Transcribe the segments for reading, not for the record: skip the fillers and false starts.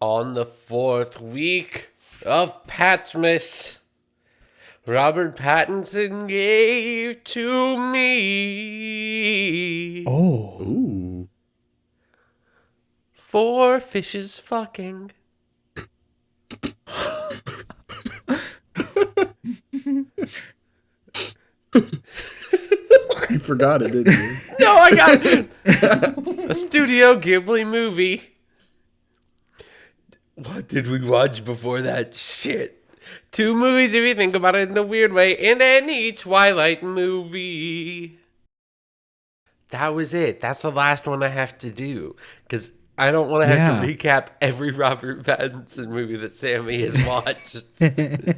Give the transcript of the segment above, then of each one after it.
On the fourth week of Patmas, Robert Pattinson gave to me. Oh. Ooh. 4 fishes fucking. You forgot it, didn't you? No, I got a Studio Ghibli movie. What did we watch before that? Shit. 2 movies if you think about it in a weird way, and any Twilight movie. That was it. That's the last one I have to do. Because I don't want to have to recap every Robert Pattinson movie that Sammy has watched.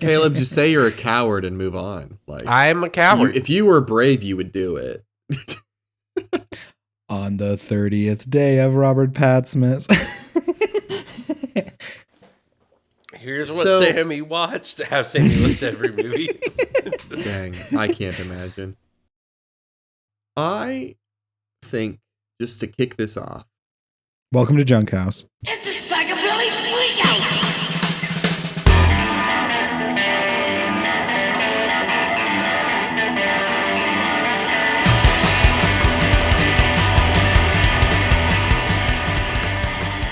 Caleb, just say you're a coward and move on. Like, I'm a coward. If you were brave, you would do it. On the 30th day of Robert Pattinmas. Here's what Sammy watched. Have Sammy list every movie. Dang, I can't imagine. I think, just to kick this off. Welcome to Junk House. It's a psychobilly freakout!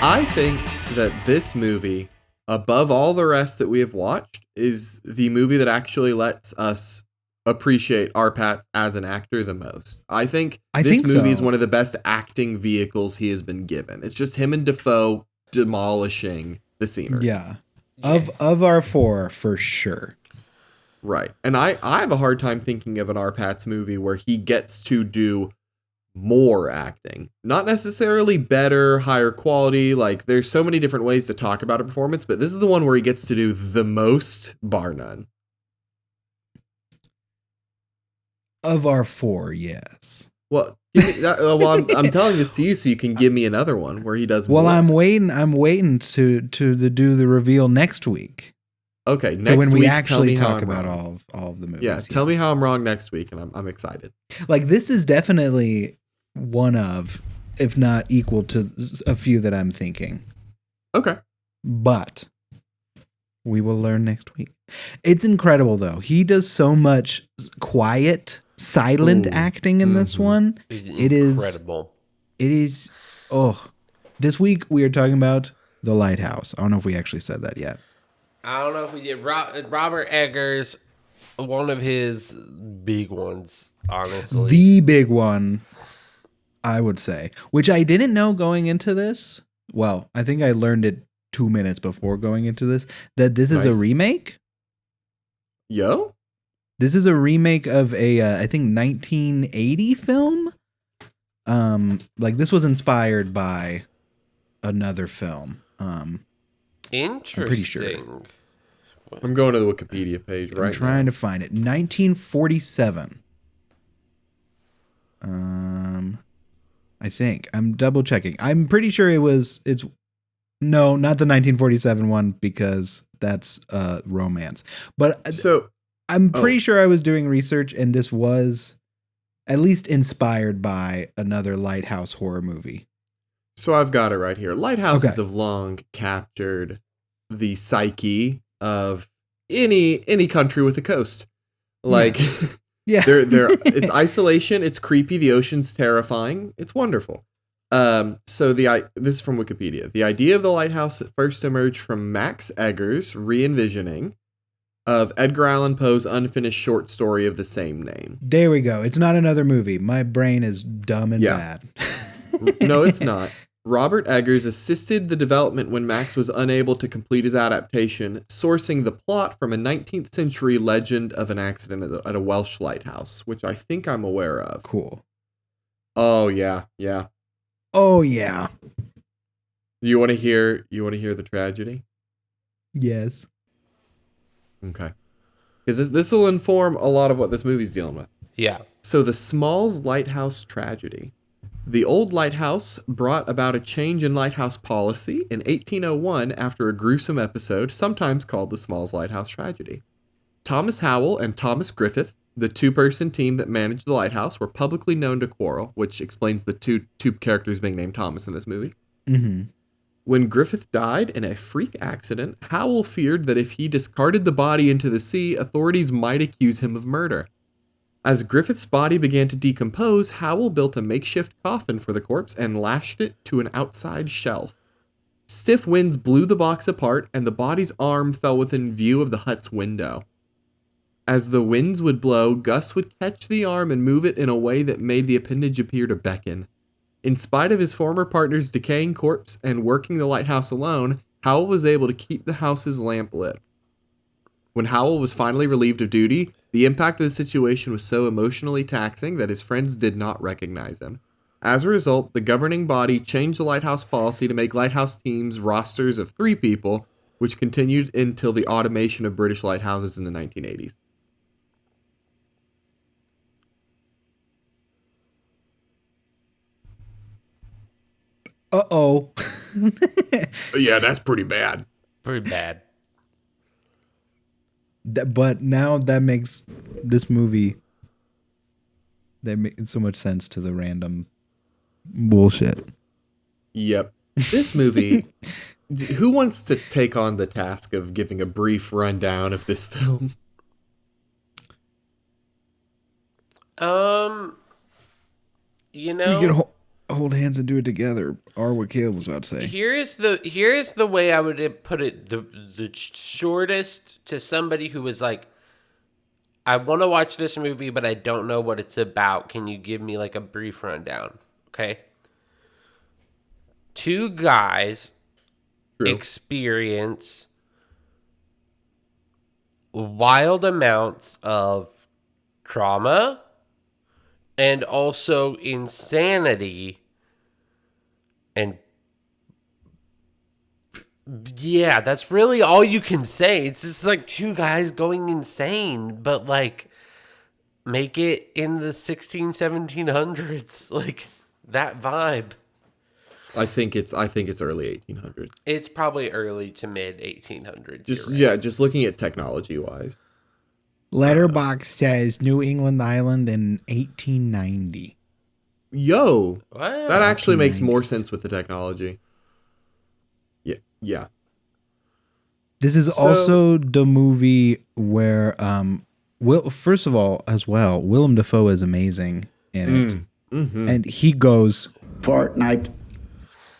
I think that this movie, above all the rest that we have watched, is the movie that actually lets us appreciate our Pat as an actor the most. I think this movie is one of the best acting vehicles he has been given. It's just him and Dafoe demolishing the scenery. Yeah. Yes. Of our 4, for sure. Right. And I have a hard time thinking of an R. Pat's movie where he gets to do more acting. Not necessarily better, higher quality. Like, there's so many different ways to talk about a performance, but this is the one where he gets to do the most, bar none. Of our 4, yes. Well, I'm telling this to you so you can give me another one where he does more. Well, I'm waiting to do the reveal next week. Okay, next so when week, we actually talk about all of the movies. Yeah, tell me how I'm wrong next week, and I'm excited. Like, this is definitely one of, if not equal to, a few that I'm thinking. Okay. But we will learn next week. It's incredible, though. He does so much quiet, silent acting in this one. It is incredible. It is. Oh, this week we are talking about The Lighthouse. I don't know if we actually said that yet. I don't know if we did. Robert Eggers, one of his big ones, honestly. The big one, I would say, which I didn't know going into this. Well, I think I learned it 2 minutes before going into this, that this is a remake. Yo? This is a remake of a, I think, 1980 film. Like, this was inspired by another film. Interesting. I'm pretty sure. I'm going to the Wikipedia page right now. I'm trying to find it. 1947. I think. I'm double checking. I'm pretty sure it's no, not the 1947 one, because that's romance. But so I'm pretty sure I was doing research and this was at least inspired by another Lighthouse horror movie. So I've got it right here. Lighthouses have long captured the psyche of any country with a coast. Like, yeah. they're it's isolation, it's creepy, the ocean's terrifying, it's wonderful. So this is from Wikipedia. The idea of the lighthouse first emerged from Max Eggers' re-envisioning of Edgar Allan Poe's unfinished short story of the same name. There we go. It's not another movie. My brain is dumb and bad. No, it's not. Robert Eggers assisted the development when Max was unable to complete his adaptation, sourcing the plot from a 19th century legend of an accident at a Welsh lighthouse, which I think I'm aware of. Cool. Oh, yeah, yeah. Oh, yeah. You want to hear the tragedy? Yes. Okay. Because this will inform a lot of what this movie's dealing with. Yeah. So the Smalls Lighthouse tragedy. The old lighthouse brought about a change in lighthouse policy in 1801 after a gruesome episode, sometimes called the Smalls Lighthouse tragedy. Thomas Howell and Thomas Griffith, the two-person team that managed the lighthouse, were publicly known to quarrel, which explains the two characters being named Thomas in this movie. Mm-hmm. When Griffith died in a freak accident, Howell feared that if he discarded the body into the sea, authorities might accuse him of murder. As Griffith's body began to decompose, Howell built a makeshift coffin for the corpse and lashed it to an outside shelf. Stiff winds blew the box apart, and the body's arm fell within view of the hut's window. As the winds would blow, Gus would catch the arm and move it in a way that made the appendage appear to beckon. In spite of his former partner's decaying corpse and working the lighthouse alone, Howell was able to keep the house's lamp lit. When Howell was finally relieved of duty, the impact of the situation was so emotionally taxing that his friends did not recognize him. As a result, the governing body changed the lighthouse policy to make lighthouse teams rosters of 3 people, which continued until the automation of British lighthouses in the 1980s. Uh-oh. Yeah, that's pretty bad. Pretty bad. But now that makes this movie, that makes so much sense to the random bullshit. Yep. This movie, who wants to take on the task of giving a brief rundown of this film? You know, you can hold hands and do it together, or what Caleb was about to say. Here's the way I would put it, the shortest to somebody who was like, I want to watch this movie, but I don't know what it's about. Can you give me like a brief rundown? Okay. 2 guys experience wild amounts of trauma and also insanity. And yeah, that's really all you can say. It's just like 2 guys going insane, but like make it in the 1700s, like that vibe. I think it's early 1800s. It's probably early to mid 1800s. Just looking at technology wise. Letterboxd says New England Island in 1890. Yo, Wow. that actually makes more sense with the technology. Yeah. This is also the movie where, first of all, as well, Willem Dafoe is amazing in it. Mm-hmm. And he goes Fortnite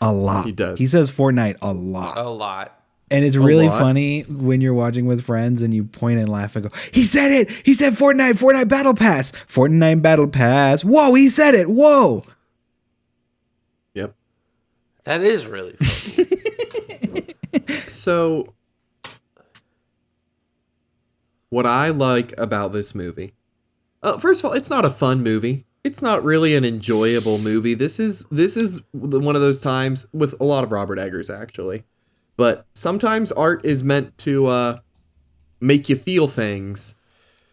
a lot. He does. He says Fortnite a lot. A lot. And it's really funny when you're watching with friends and you point and laugh and go, he said it. He said Fortnite Battle Pass. Fortnite Battle Pass. Whoa, he said it. Whoa. Yep. That is really funny. So, what I like about this movie, first of all, it's not a fun movie. It's not really an enjoyable movie. This is one of those times with a lot of Robert Eggers, actually. But sometimes art is meant to make you feel things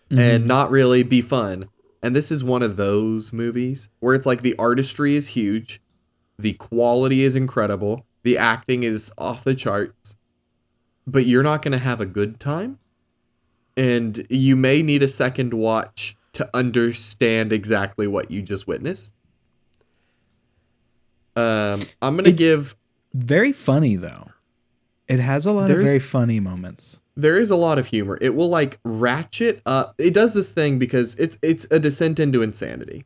and not really be fun. And this is one of those movies where it's like the artistry is huge. The quality is incredible. The acting is off the charts. But you're not going to have a good time. And you may need a second watch to understand exactly what you just witnessed. I'm going to give... Very funny, though. It has a lot of very funny moments. There is a lot of humor. It will like ratchet up. It does this thing because it's a descent into insanity.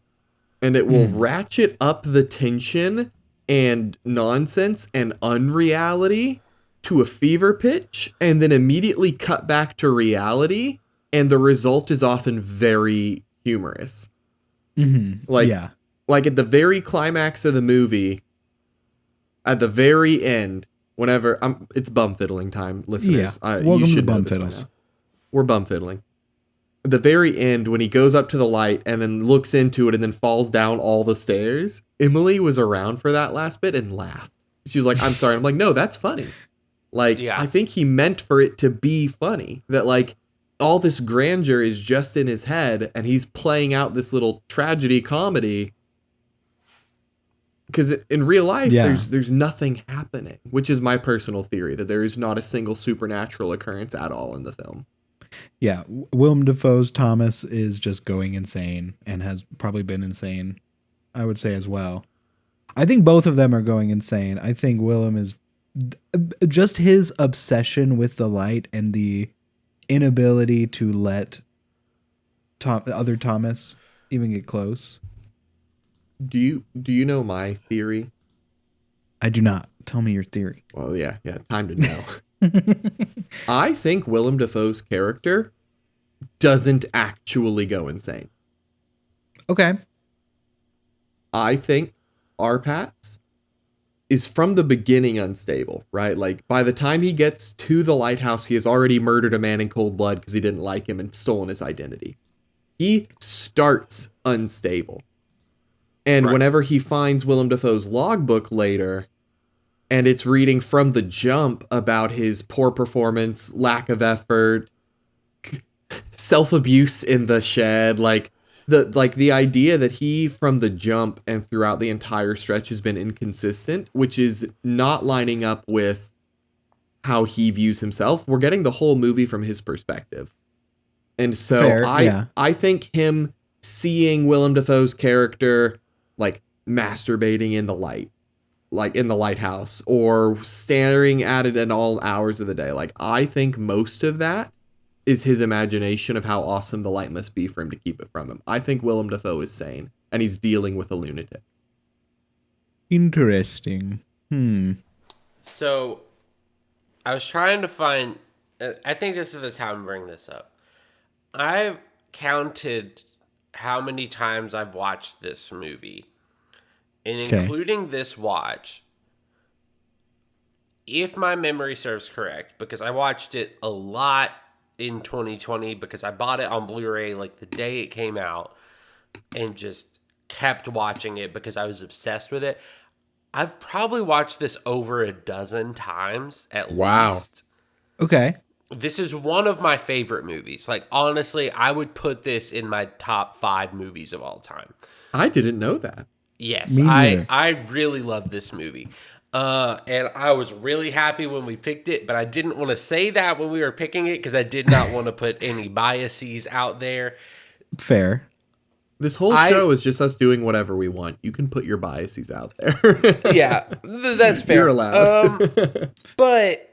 And it will ratchet up the tension and nonsense and unreality to a fever pitch and then immediately cut back to reality. And the result is often very humorous. Mm-hmm. Like at the very climax of the movie, at the very end, whenever it's bum fiddling time, listeners. Yeah. Welcome You should to know bum this by fiddles. now. We're bum fiddling. At the very end, when he goes up to the light and then looks into it and then falls down all the stairs, Emily was around for that last bit and laughed. She was like, I'm sorry. I'm like, no, that's funny. Like, yeah. I think he meant for it to be funny. That, like, all this grandeur is just in his head and he's playing out this little tragedy comedy. Because in real life, there's nothing happening, which is my personal theory, that there is not a single supernatural occurrence at all in the film. Yeah, Willem Dafoe's Thomas is just going insane and has probably been insane, I would say, as well. I think both of them are going insane. I think Willem is Just his obsession with the light and the inability to let other Thomas even get close. Do you know my theory? I do not. Tell me your theory. Well, yeah, time to know. I think Willem Dafoe's character doesn't actually go insane. Okay. I think Arpats is from the beginning unstable, right? Like, by the time he gets to the lighthouse, he has already murdered a man in cold blood because he didn't like him and stolen his identity. He starts unstable. And whenever he finds Willem Dafoe's logbook later, and it's reading from the jump about his poor performance, lack of effort, self-abuse in the shed, the idea that he from the jump and throughout the entire stretch has been inconsistent, which is not lining up with how he views himself. We're getting the whole movie from his perspective. And so I think him seeing Willem Dafoe's character like masturbating in the light, like in the lighthouse, or staring at it at all hours of the day, like I think most of that is his imagination of how awesome the light must be for him to keep it from him. I think Willem Dafoe is sane, and he's dealing with a lunatic. Interesting. So, I was trying to find... I think this is the time to bring this up. I've counted how many times I've watched this movie. And including this watch, if my memory serves correct, because I watched it a lot in 2020 because I bought it on Blu-ray like the day it came out and just kept watching it because I was obsessed with it. I've probably watched this over a dozen times at least. Okay. This is one of my favorite movies. Like, honestly, I would put this in my top 5 movies of all time. I didn't know that. Yes, I really love this movie. And I was really happy when we picked it, but I didn't want to say that when we were picking it because I did not want to put any biases out there. Fair. This whole show is just us doing whatever we want. You can put your biases out there. Yeah, that's fair. You're allowed. But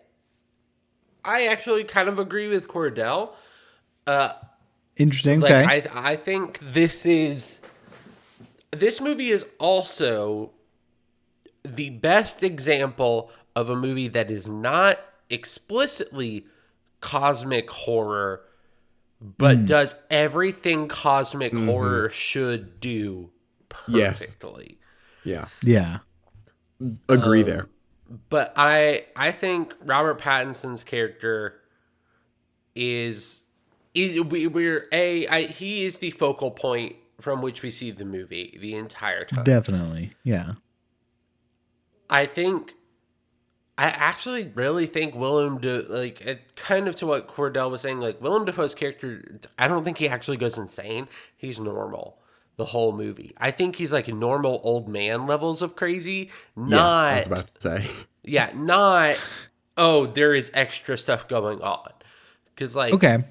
I actually kind of agree with Cordell. Interesting. Like, Okay. I think this movie is also the best example of a movie that is not explicitly cosmic horror, but does everything cosmic horror should do perfectly. Yes. Yeah. Agree there. But I think Robert Pattinson's character he is the focal point from which we see the movie the entire time. Definitely. Yeah. I actually really think kind of to what Cordell was saying, like Willem Dafoe's character, I don't think he actually goes insane. He's normal the whole movie. I think he's like normal old man levels of crazy. I was about to say. Yeah, not, there is extra stuff going on. Because like, okay.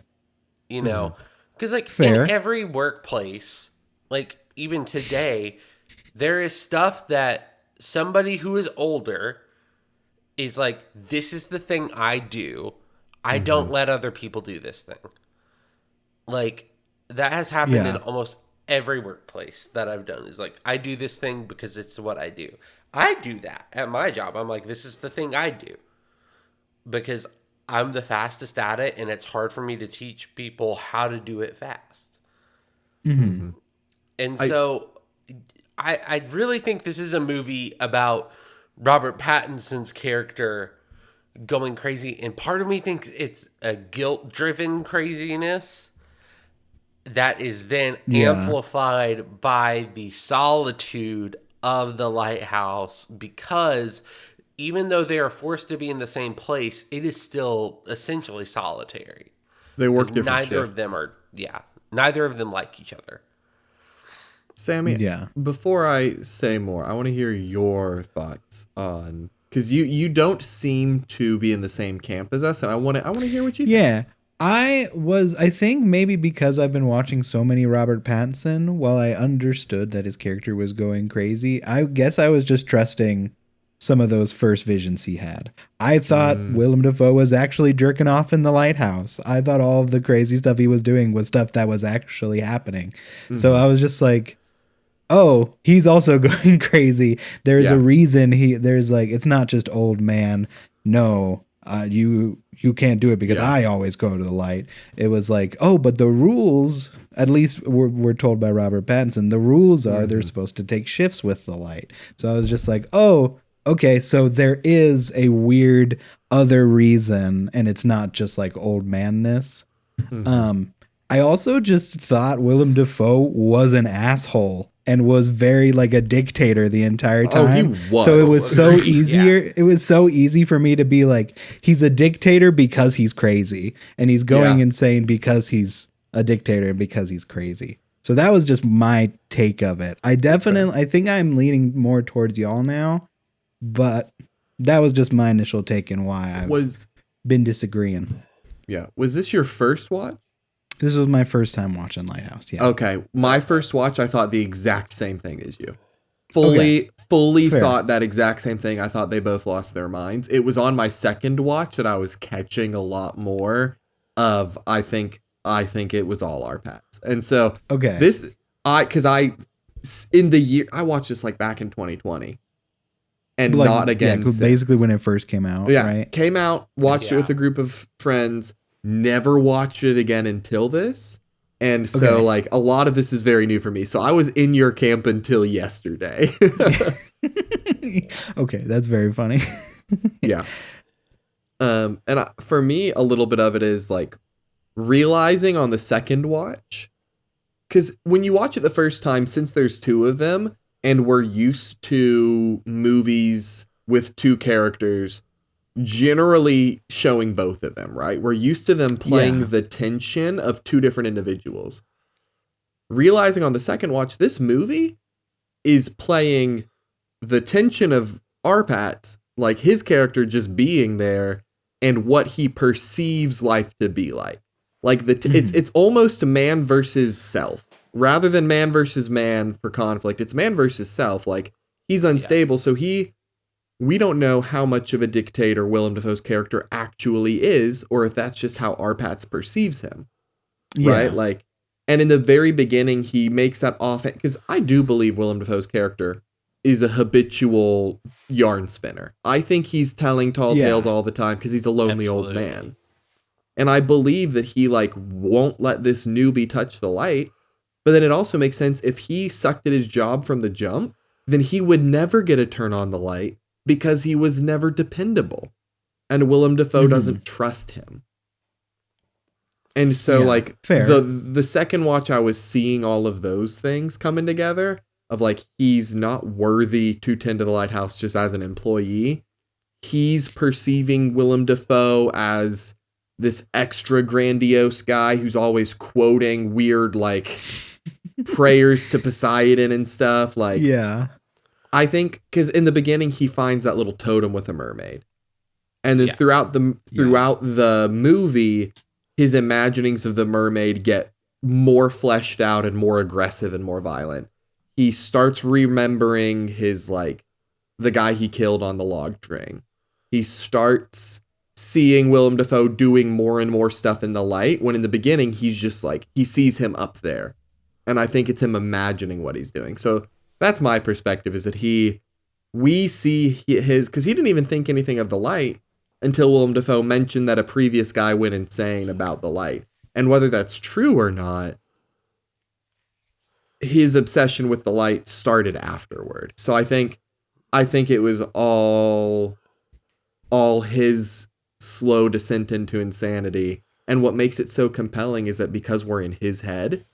You know, because like Fair. in every workplace, like even today, there is stuff that somebody who is older is like, this is the thing I do. I don't let other people do this thing. Like, that has happened in almost every workplace that I've done. Is like, I do this thing because it's what I do. I do that at my job. I'm like, this is the thing I do. Because I'm the fastest at it, and it's hard for me to teach people how to do it fast. And so I really think this is a movie about Robert Pattinson's character going crazy. And part of me thinks it's a guilt-driven craziness that is then amplified by the solitude of the lighthouse, because even though they are forced to be in the same place, it is still essentially solitary. They work different neither shifts. Neither of them like each other. Sammy, before I say more, I want to hear your thoughts on, because you don't seem to be in the same camp as us, and I want to hear what you think. Yeah. I think maybe because I've been watching so many Robert Pattinson, while I understood that his character was going crazy, I guess I was just trusting some of those first visions he had. I thought Willem Dafoe was actually jerking off in the lighthouse. I thought all of the crazy stuff he was doing was stuff that was actually happening. So I was just like, oh, he's also going crazy. There's a reason it's not just old man. No, you can't do it because I always go to the light. It was like, oh, but the rules, at least we're told by Robert Pattinson, the rules are they're supposed to take shifts with the light. So I was just like, oh, okay, so there is a weird other reason, and it's not just like old manness. I also just thought Willem Dafoe was an asshole and was very like a dictator the entire time. Oh, he was. So it was so easier. It was so easy for me to be like, he's a dictator because he's crazy, and he's going insane because he's a dictator and because he's crazy. So that was just my take of it. I think I'm leaning more towards y'all now, but that was just my initial take and why I've been disagreeing. Yeah. Was this your first watch? This was my first time watching Lighthouse. Yeah. Okay. My first watch, I thought the exact same thing as you. Fully thought that exact same thing. I thought they both lost their minds. It was on my second watch that I was catching a lot more of, I think it was all our pets. And so in the year, I watched this like back in 2020 and like, not again. Yeah, basically when it first came out. Yeah. Right? Came out, watched it with a group of friends, never watched it again until this. And so like a lot of this is very new for me. So I was in your camp until yesterday. Okay. That's very funny. Yeah. For me, a little bit of it is like realizing on the second watch, because when you watch it the first time, since there's two of them and we're used to movies with two characters generally showing both of them, right? We're used to them playing the tension of two different individuals. Realizing on the second watch, this movie is playing the tension of Arpat's, like his character just being there and what he perceives life to be like. Like it's almost man versus self rather than man versus man for conflict. It's man versus self. Like he's unstable. So we don't know how much of a dictator Willem Dafoe's character actually is, or if that's just how Arpats perceives him. Yeah. Right. Like, and in the very beginning, he makes that offhand, because I do believe Willem Dafoe's character is a habitual yarn spinner. I think he's telling tall tales all the time because he's a lonely old man. And I believe that he like won't let this newbie touch the light. But then it also makes sense, if he sucked at his job from the jump, then he would never get a turn on the light because he was never dependable. And Willem Dafoe doesn't trust him. And so like the second watch, I was seeing all of those things coming together of like, he's not worthy to tend to the lighthouse just as an employee. He's perceiving Willem Dafoe as this extra grandiose guy who's always quoting weird like prayers to Poseidon and stuff. Like, I think because in the beginning he finds that little totem with a mermaid, and then throughout the movie, his imaginings of the mermaid get more fleshed out and more aggressive and more violent. He starts remembering his like the guy he killed on the log train. He starts seeing Willem Dafoe doing more and more stuff in the light, when in the beginning he's just like, he sees him up there, and I think it's him imagining what he's doing. So that's my perspective, is that we see his, because he didn't even think anything of the light until Willem Dafoe mentioned that a previous guy went insane about the light. And whether that's true or not, his obsession with the light started afterward. So I think it was all his slow descent into insanity. And what makes it so compelling is that because we're in his head,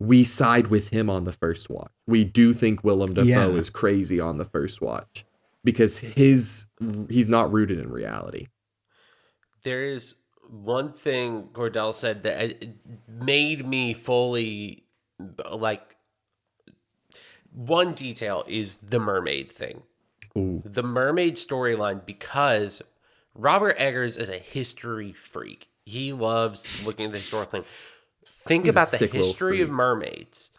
we side with him on the first watch. We do think Willem Dafoe is crazy on the first watch because he's not rooted in reality. There is one thing Gordell said that made me fully like, one detail is the mermaid thing. Ooh. The mermaid storyline, because Robert Eggers is a history freak. He loves looking at the historical thing. Think about the history of mermaids.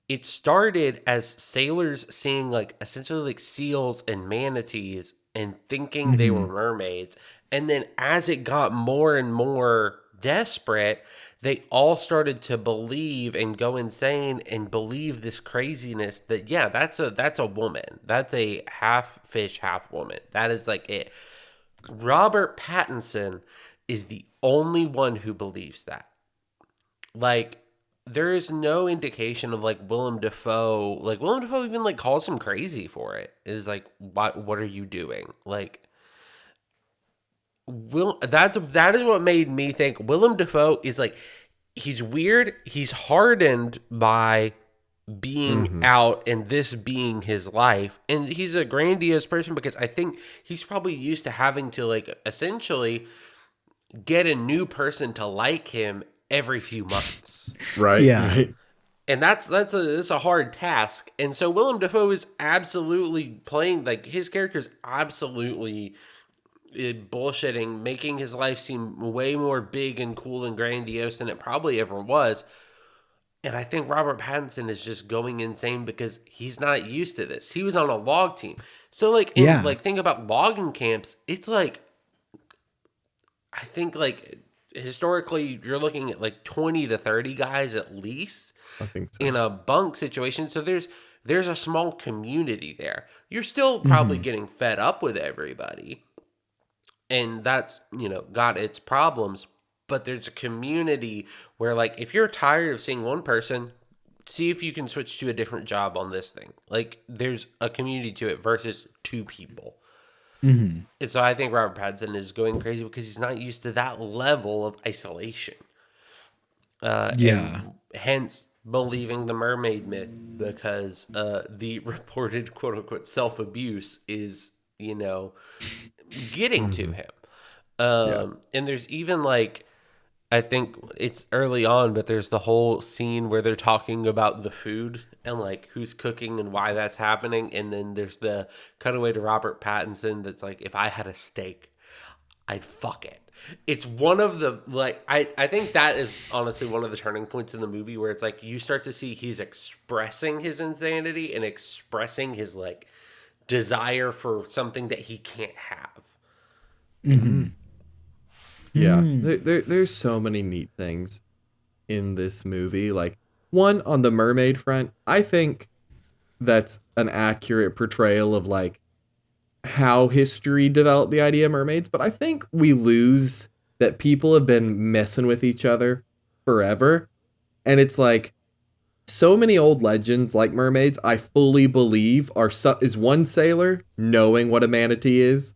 it started as sailors seeing like essentially like seals and manatees and thinking they were mermaids. And then as it got more and more desperate, they all started to believe and go insane and believe this craziness that, yeah, that's a woman. That's a half fish, half woman. That is like it. Robert Pattinson is the only one who believes that. Like, there is no indication of like Willem Dafoe. Like, Willem Dafoe even like calls him crazy for it. Is like, what are you doing? Like, that is what made me think Willem Dafoe is like, he's weird. He's hardened by being out and this being his life, and he's a grandiose person because I think he's probably used to having to like essentially get a new person to like him every few months. Right. Yeah. Right. And that's a hard task. And so Willem Dafoe is absolutely playing, like, his character is absolutely bullshitting, making his life seem way more big and cool and grandiose than it probably ever was. And I think Robert Pattinson is just going insane because he's not used to this. He was on a log team. So like think about logging camps, it's like, I think like historically you're looking at like 20 to 30 guys at least. I think so. In a bunk situation. So there's a small community there. You're still probably getting fed up with everybody. And that's, got its problems. But there's a community where, like, if you're tired of seeing one person, see if you can switch to a different job on this thing. Like, there's a community to it versus two people. And so I think Robert Pattinson is going crazy because he's not used to that level of isolation. And hence believing the mermaid myth, because the reported quote-unquote self-abuse is, getting to him. And there's even like, I think it's early on, but there's the whole scene where they're talking about the food and like who's cooking and why that's happening. And then there's the cutaway to Robert Pattinson that's like, if I had a steak, I'd fuck it. It's one of the, like, I think that is honestly one of the turning points in the movie where it's like you start to see he's expressing his insanity and expressing his like desire for something that he can't have. Yeah, there's so many neat things in this movie. Like, one, on the mermaid front, I think that's an accurate portrayal of like how history developed the idea of mermaids. But I think we lose that people have been messing with each other forever. And it's like, so many old legends like mermaids, I fully believe is one sailor knowing what a manatee is,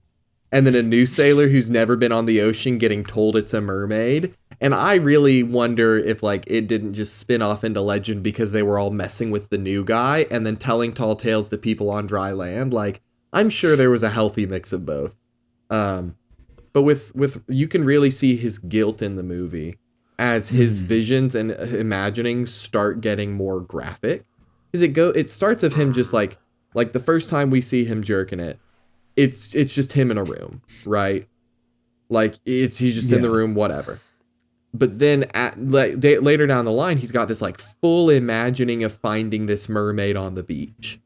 and then a new sailor who's never been on the ocean getting told it's a mermaid. And I really wonder if like it didn't just spin off into legend because they were all messing with the new guy and then telling tall tales to people on dry land. Like, I'm sure there was a healthy mix of both. But with you can really see his guilt in the movie as his visions and imaginings start getting more graphic. Because it starts of him just like the first time we see him jerking it, it's just him in a room, right? Like he's just in the room, whatever. But then later down the line, he's got this like full imagining of finding this mermaid on the beach,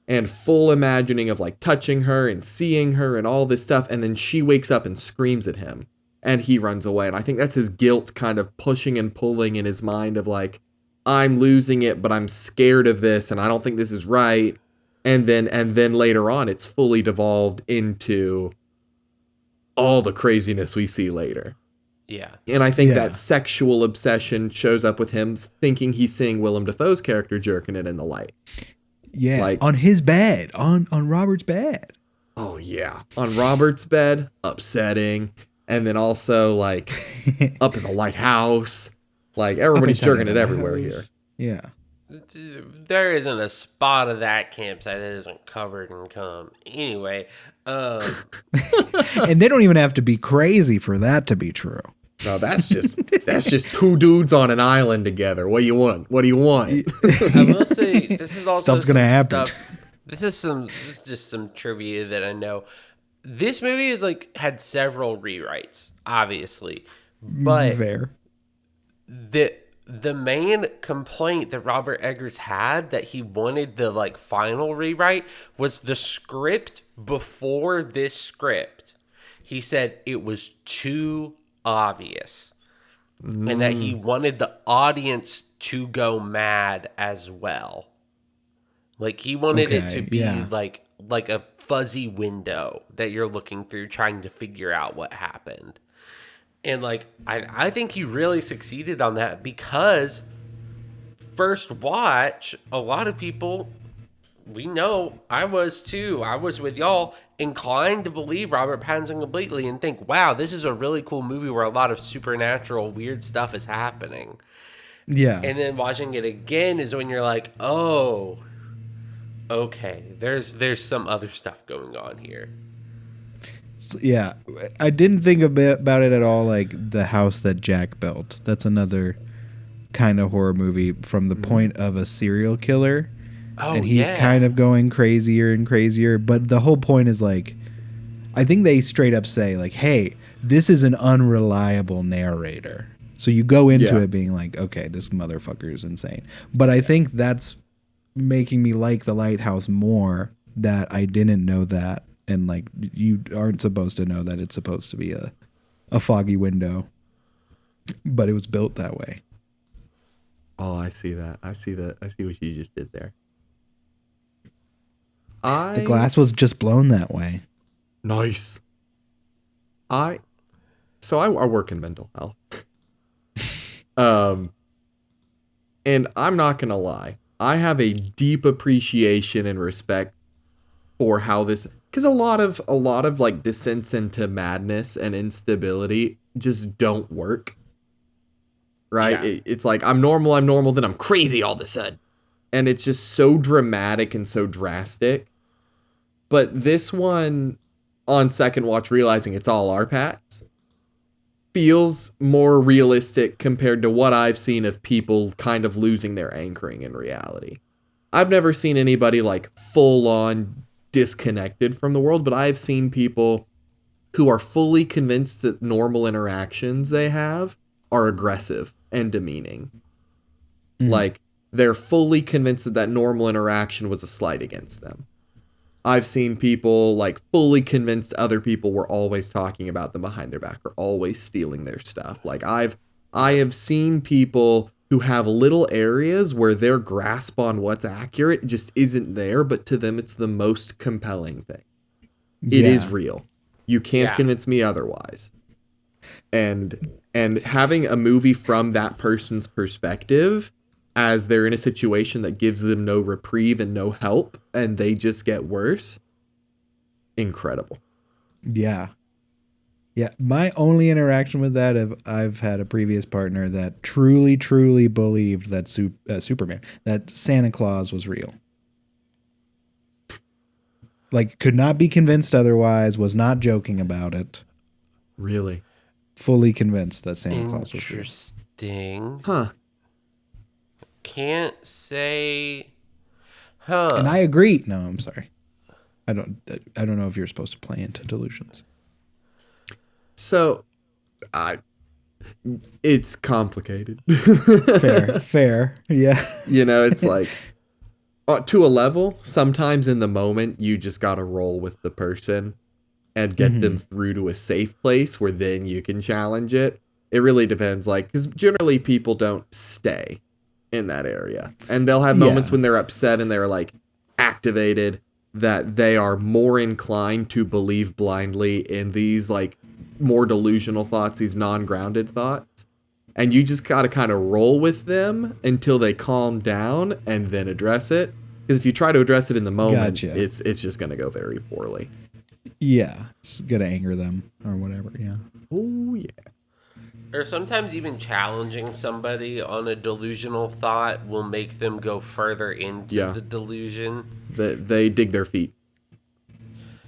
and full imagining of like touching her and seeing her and all this stuff. And then she wakes up and screams at him and he runs away. And I think that's his guilt kind of pushing and pulling in his mind of like, I'm losing it, but I'm scared of this and I don't think this is right. And then later on, it's fully devolved into all the craziness we see later. Yeah. And I think that sexual obsession shows up with him thinking he's seeing Willem Dafoe's character jerking it in the light. Yeah, like, on his bed, on Robert's bed. Oh, yeah. On Robert's bed, upsetting. And then also, like, up in the lighthouse. Like, everybody's jerking it everywhere here. Yeah. There isn't a spot of that campsite that isn't covered in cum. Anyway. And they don't even have to be crazy for that to be true. No, that's just two dudes on an island together. What do you want? What do you want? I will say, this is also Stuff's gonna happen. This is just some trivia that I know. This movie is like had several rewrites, obviously, but fair. the main complaint that Robert Eggers had that he wanted the like final rewrite was the script before this script. He said it was too obvious and that he wanted the audience to go mad as well. Like he wanted it to be like a fuzzy window that you're looking through trying to figure out what happened. And like I think he really succeeded on that because first watch, a lot of people, we know, I was too, I was with y'all, inclined to believe Robert Pattinson completely and think, wow, this is a really cool movie where a lot of supernatural weird stuff is happening. Yeah. And then watching it again is when you're like, oh, okay, there's some other stuff going on here. Yeah, I didn't think about it at all like The House That Jack Built. That's another kind of horror movie from the point of a serial killer. Oh, and he's kind of going crazier and crazier. But the whole point is like, I think they straight up say like, hey, this is an unreliable narrator. So you go into it being like, okay, this motherfucker is insane. But I think that's making me like The Lighthouse more, that I didn't know that. And like, you aren't supposed to know that it's supposed to be a foggy window, but it was built that way. Oh, I see that. I see what you just did there. The glass was just blown that way. Nice. I work in mental health. And I'm not gonna lie, I have a deep appreciation and respect for how this, because a lot of like descents into madness and instability just don't work. Right? Yeah. It's like I'm normal, then I'm crazy all of a sudden. And it's just so dramatic and so drastic. But this one, on second watch, realizing it's all our Pats, feels more realistic compared to what I've seen of people kind of losing their anchoring in reality. I've never seen anybody like full on disconnected from the world, but I've seen people who are fully convinced that normal interactions they have are aggressive and demeaning. Mm-hmm. Like, they're fully convinced that normal interaction was a slight against them. I've seen people like fully convinced other people were always talking about them behind their back or always stealing their stuff. Like I have seen people who have little areas where their grasp on what's accurate just isn't there, but to them it's the most compelling thing. It is real. You can't convince me otherwise. And having a movie from that person's perspective as they're in a situation that gives them no reprieve and no help, and they just get worse. Incredible. Yeah. Yeah. My only interaction with that, I've had a previous partner that truly, truly believed that Superman, that Santa Claus was real. Like, could not be convinced otherwise, was not joking about it. Really? Fully convinced that Santa Claus was real. Interesting. Huh. Can't say, And I agree. No, I'm sorry. I don't know if you're supposed to play into delusions. So, it's complicated. Fair. Yeah. You know, it's like, to a level, sometimes in the moment, you just got to roll with the person and get them through to a safe place where then you can challenge it. It really depends. Like, because generally people don't stay in that area, and they'll have moments when they're upset and they're like activated that they are more inclined to believe blindly in these like more delusional thoughts, these non-grounded thoughts, and you just got to kind of roll with them until they calm down and then address it, because if you try to address it in the moment, it's just going to go very poorly. It's gonna anger them or whatever. Oh yeah. Or sometimes even challenging somebody on a delusional thought will make them go further into the delusion. They dig their feet.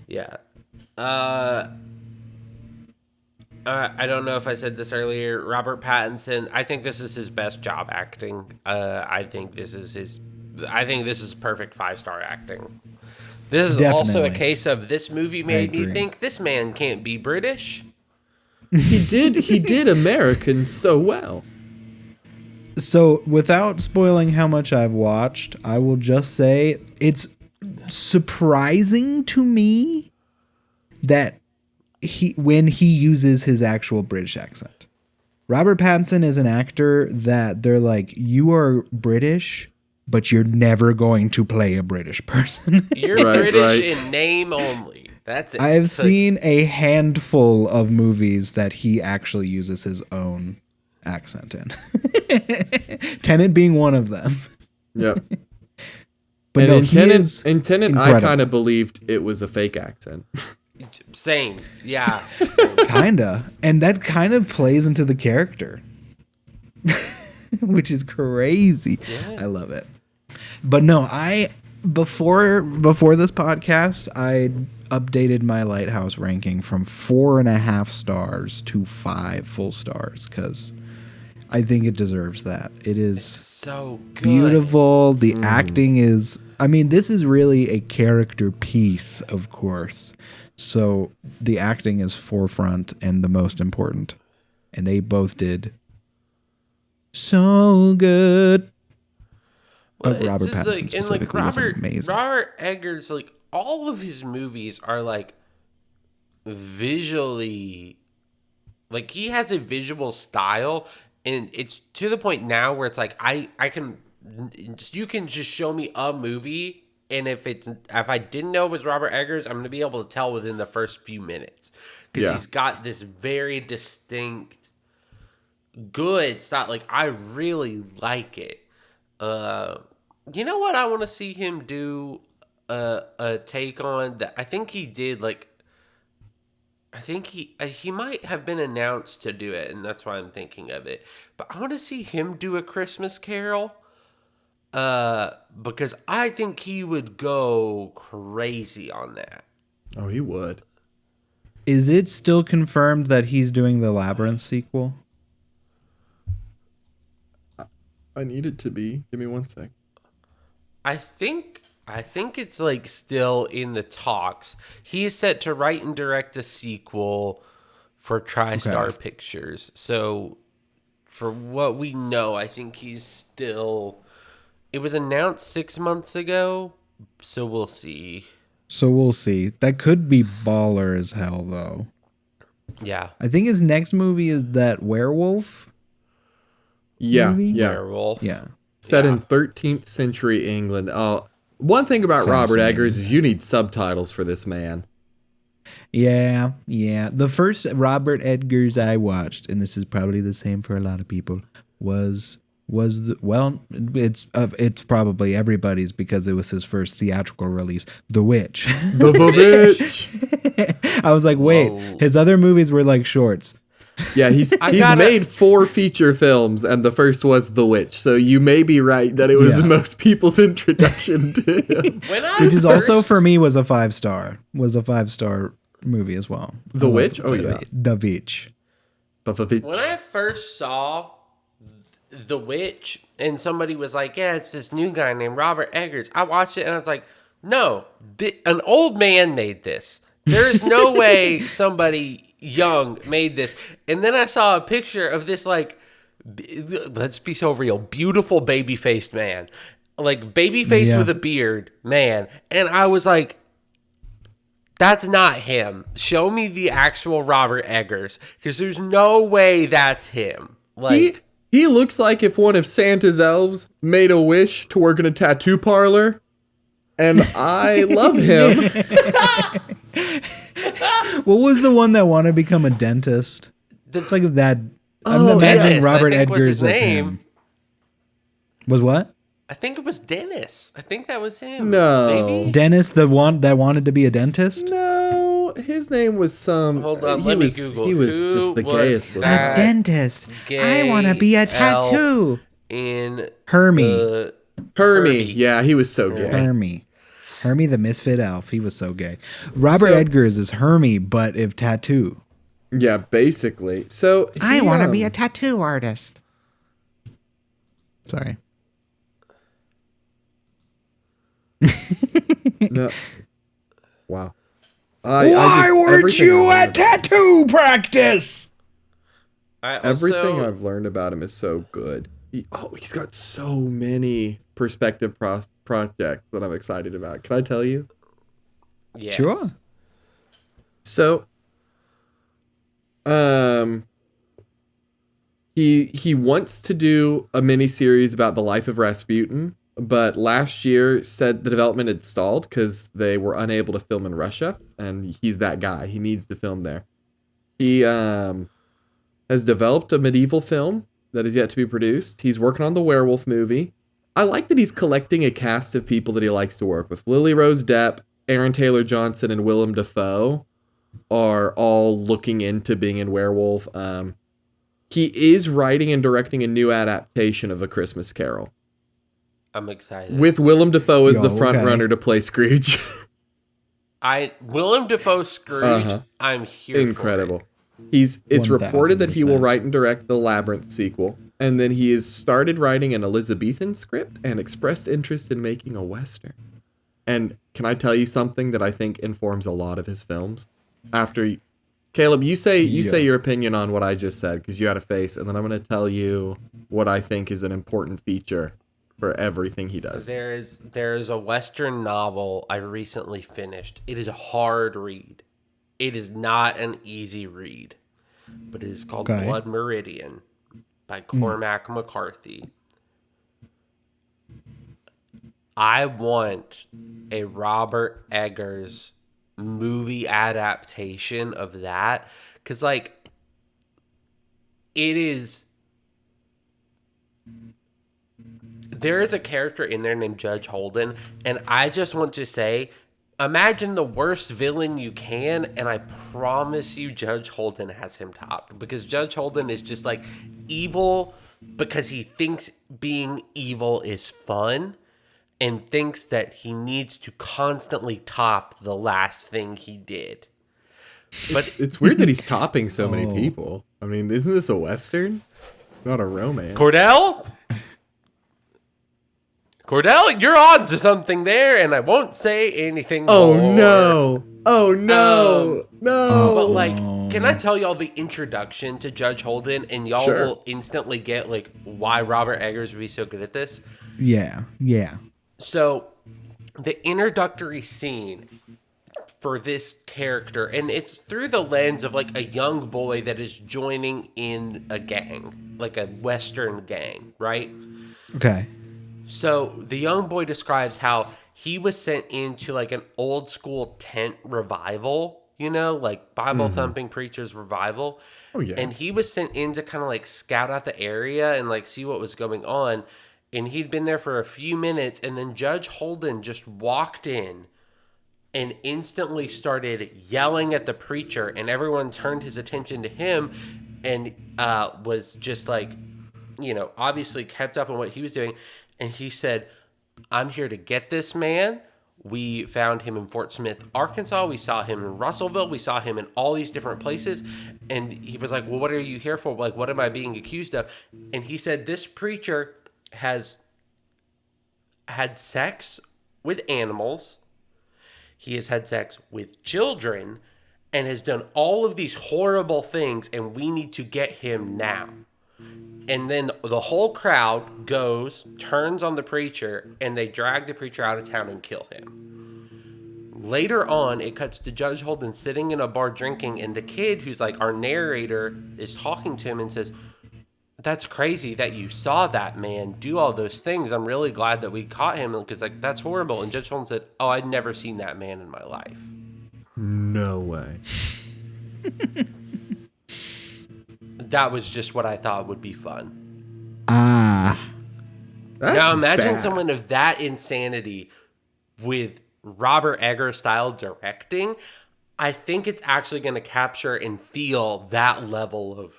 Yeah. I don't know if I said this earlier. Robert Pattinson, I think this is his best job acting. I think this is perfect 5-star acting. This is also a case of this movie made me think this man can't be British. He did American so well. So without spoiling how much I've watched, I will just say it's surprising to me that when he uses his actual British accent. Robert Pattinson is an actor that they're like, you are British, but you're never going to play a British person. You're British in name only. That's it. I've seen a handful of movies that he actually uses his own accent in. Tenet being one of them. Yep. But and no, in Tenet, I kind of believed it was a fake accent. Same. Yeah. Kinda. And that kind of plays into the character. Which is crazy. Yeah. I love it. But no, before this podcast, I updated my Lighthouse ranking from 4.5 stars to 5 full stars because I think it deserves that. It's so good. Beautiful. The acting is, I mean, this is really a character piece, of course. So the acting is forefront and the most important. And they both did so good. But Robert Pattinson specifically was amazing. Robert Eggers, like, all of his movies are, like, visually, like, he has a visual style, and it's to the point now where it's like, you can just show me a movie, and if I didn't know it was Robert Eggers, I'm going to be able to tell within the first few minutes. Because he's got this very distinct, good style. Like, I really like it. You know what I want to see him do a take on that I think he did, like, I think he might have been announced to do it, and that's why I'm thinking of it. But I want to see him do a Christmas Carol, because I think he would go crazy on that. Oh, he would. Is it still confirmed that he's doing the Labyrinth sequel? I need it to be. Give me 1 sec. I think it's like still in the talks. He's set to write and direct a sequel for TriStar Pictures. So for what we know, I think he's still. It was announced 6 months ago, so we'll see. That could be baller as hell, though. Yeah. I think his next movie is that werewolf. Yeah, movie? yeah. Werewolf. Yeah. Set in 13th century England. One thing about Robert Eggers is you need subtitles for this man. Yeah. The first Robert Eggers I watched, and this is probably the same for a lot of people, it's probably everybody's because it was his first theatrical release, The Witch. The Witch. I was like, wait, his other movies were like shorts. Yeah, he's made 4 feature films, and the first was The Witch. So you may be right that it was most people's introduction to him. Which is also for me was a 5-star. Was a 5-star movie as well. The Witch? Oh yeah. The Witch. When I first saw The Witch and somebody was like, yeah, it's this new guy named Robert Eggers, I watched it and I was like, no, an old man made this. There is no way somebody young made this. And then I saw a picture of this, like, let's be so real, beautiful baby-faced man. Like, baby-faced with a beard, man. And I was like, that's not him. Show me the actual Robert Eggers. Because there's no way that's him. Like, he looks like if one of Santa's elves made a wish to work in a tattoo parlor. And I love him. What was the one that wanted to become a dentist? It's like that. I'm imagining Robert Eggers as him. Was what? I think it was Dennis. I think that was him. No. Maybe? Dennis, the one that wanted to be a dentist? No. His name was some. Hold on, let me Google. He was just the gayest. A dentist. I want to be a tattoo. Hermie. Hermie. Yeah, he was so gay. Hermie the misfit elf. He was so gay. Robert Eggers is Hermie, but if tattoo. Yeah, basically. So I want to be a tattoo artist. Sorry. No. Wow. Why weren't you at tattoo practice? Everything I've learned about him is so good. He's got so many perspective projects that I'm excited about. Can I tell you? Yes. Sure. So, he wants to do a mini series about the life of Rasputin, but last year said the development had stalled because they were unable to film in Russia, and he's that guy. He needs to film there. He has developed a medieval film that is yet to be produced. He's working on the werewolf movie. I like that he's collecting a cast of people that he likes to work with. Lily Rose Depp, Aaron Taylor Johnson, and Willem Dafoe are all looking into being in Werewolf. He is writing and directing a new adaptation of A Christmas Carol. I'm excited. With Willem Dafoe as the front runner to play Scrooge. Willem Dafoe Scrooge, I'm here Incredible. for it. It's reported that he will write and direct the Labyrinth sequel, and then he has started writing an Elizabethan script and expressed interest in making a Western. And can I tell you something that I think informs a lot of his films? Caleb, you say your opinion on what I just said, because you had a face, and then I'm going to tell you what I think is an important feature for everything he does. There is a Western novel I recently finished. It is a hard read. It is not an easy read, but it is called Blood Meridian by Cormac McCarthy. I want a Robert Eggers movie adaptation of that, because like there is a character in there named Judge Holden, and I just want to say, imagine the worst villain you can, and I promise you Judge Holden has him topped, because Judge Holden is just like evil because he thinks being evil is fun and thinks that he needs to constantly top the last thing he did. But it's weird that he's topping so many people. I mean, isn't this a Western? Not a romance. Cordell, you're on to something there, and I won't say anything more. No. No. But like, can I tell y'all the introduction to Judge Holden, and y'all will instantly get like why Robert Eggers would be so good at this? Yeah. So, the introductory scene for this character, and it's through the lens of like a young boy that is joining in a gang, like a Western gang, right? Okay. So, the young boy describes how he was sent into like an old school tent revival, like Bible thumping preachers revival. Oh, yeah. And he was sent in to kind of like scout out the area and like see what was going on. And he'd been there for a few minutes, and then Judge Holden just walked in and instantly started yelling at the preacher, and everyone turned his attention to him and was just like, obviously kept up on what he was doing. And he said, "I'm here to get this man. We found him in Fort Smith, Arkansas. We saw him in Russellville. We saw him in all these different places." And he was like, "Well, what are you here for? Like, what am I being accused of?" And he said, "This preacher has had sex with animals. He has had sex with children and has done all of these horrible things, and we need to get him now." And then the whole crowd goes, turns on the preacher, and they drag the preacher out of town and kill him. Later on, it cuts to Judge Holden sitting in a bar drinking, and the kid who's like our narrator is talking to him and says, "That's crazy that you saw that man do all those things. I'm really glad that we caught him, because like that's horrible." And Judge Holden said, "Oh, I'd never seen that man in my life." No way. That was just what I thought would be fun. That's now imagine bad. someone of that insanity with Robert Eggers style directing. I think it's actually going to capture and feel that level of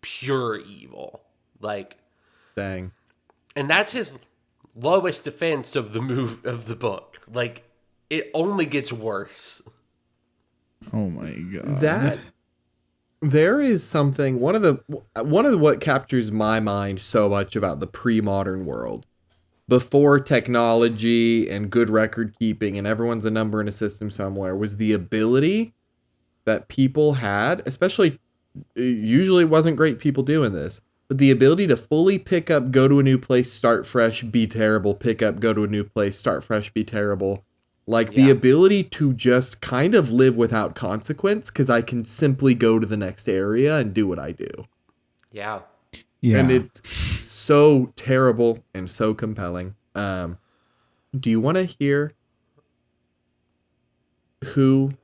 pure evil. Like, Dang. and that's his lowest defense of the book. Like, it only gets worse. Oh my god. There is something, one of what captures my mind so much about the pre-modern world, before technology and good record keeping and everyone's a number in a system somewhere, was the ability that people had, especially, usually it wasn't great people doing this, but the ability to fully pick up, go to a new place, start fresh, be terrible, pick up, go to a new place, start fresh, be terrible. Like the ability to just kind of live without consequence because I can simply go to the next area and do what I do. Yeah. Yeah. And it's so terrible and so compelling. Do you want to hear who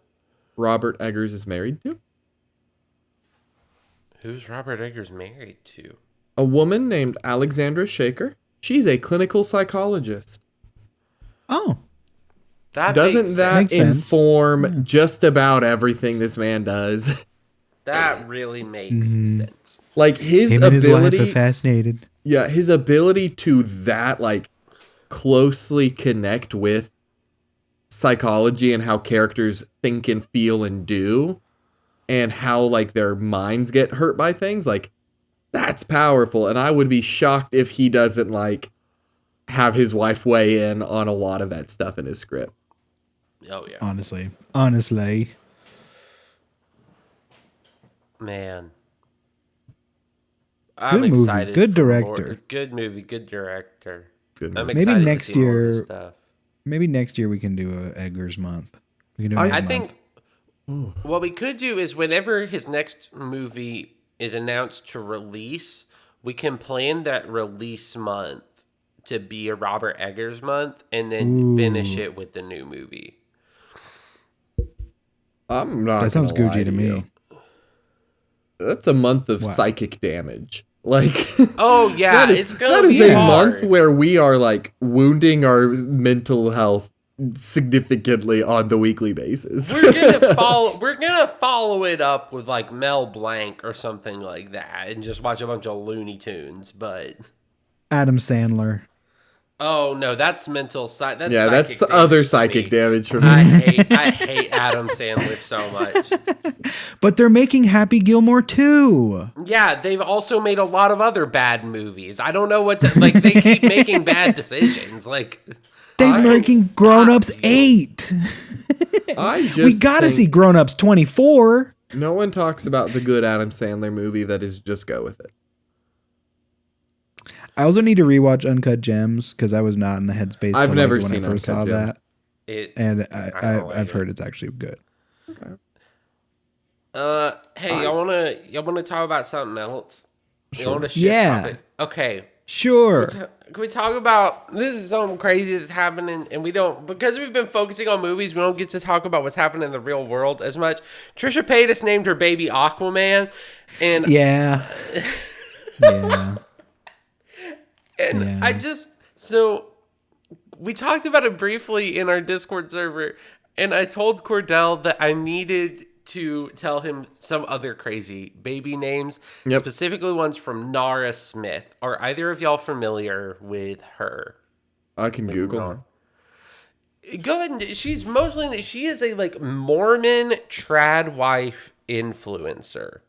Robert Eggers is married to? Who's Robert Eggers married to? A woman named Alexandra Shaker. She's a clinical psychologist. Oh. Doesn't that inform just about everything this man does? That really makes sense. Like his Him ability, and his wife are fascinated. Yeah, his ability to that like closely connect with psychology and how characters think and feel and do, and how like their minds get hurt by things. Like that's powerful, and I would be shocked if he doesn't like have his wife weigh in on a lot of that stuff in his script. Oh yeah. Honestly. Man. I'm Good movie, excited. good director. Good movie, good director. Good I'm movie. excited Maybe to next see more of this year. stuff. Maybe next year we can do a Eggers month. We can do I think what we could do is whenever his next movie is announced to release, we can plan that release month to be a Robert Eggers month and then finish it with the new movie. I'm not. That sounds gonna Gucci lie to me. you. That's a month of psychic damage. Like, oh yeah, it's gonna be a month where we are like wounding our mental health significantly on the weekly basis. We're gonna follow it up with like Mel Blanc or something like that, and just watch a bunch of Looney Tunes. But Adam Sandler. oh no, that's mental side. That's other psychic damage for me. I hate Adam Sandler so much. But they're making Happy Gilmore too. Yeah, they've also made a lot of other bad movies. I don't know what to like. They keep making bad decisions. Like they're making Grown Ups 8. We gotta see Grown Ups 24. No one talks about the good Adam Sandler movie that is Just Go With It. I also need to rewatch Uncut Gems because I was not in the headspace. I've never when seen I first Uncut saw Gems. that, and I've heard it's actually good. Okay. Hey, y'all wanna talk about something else? Sure. Y'all wanna shift topic? Okay. Sure. Can we talk about this? Is something crazy that's happening, and we don't, because we've been focusing on movies, we don't get to talk about what's happening in the real world as much. Trisha Paytas named her baby Aquaman, and yeah. And I just, so we talked about it briefly in our Discord server, and I told Cordell that I needed to tell him some other crazy baby names, specifically ones from Nara Smith. Are either of y'all familiar with her? I can Google her. Go ahead. She is a like Mormon trad wife influencer,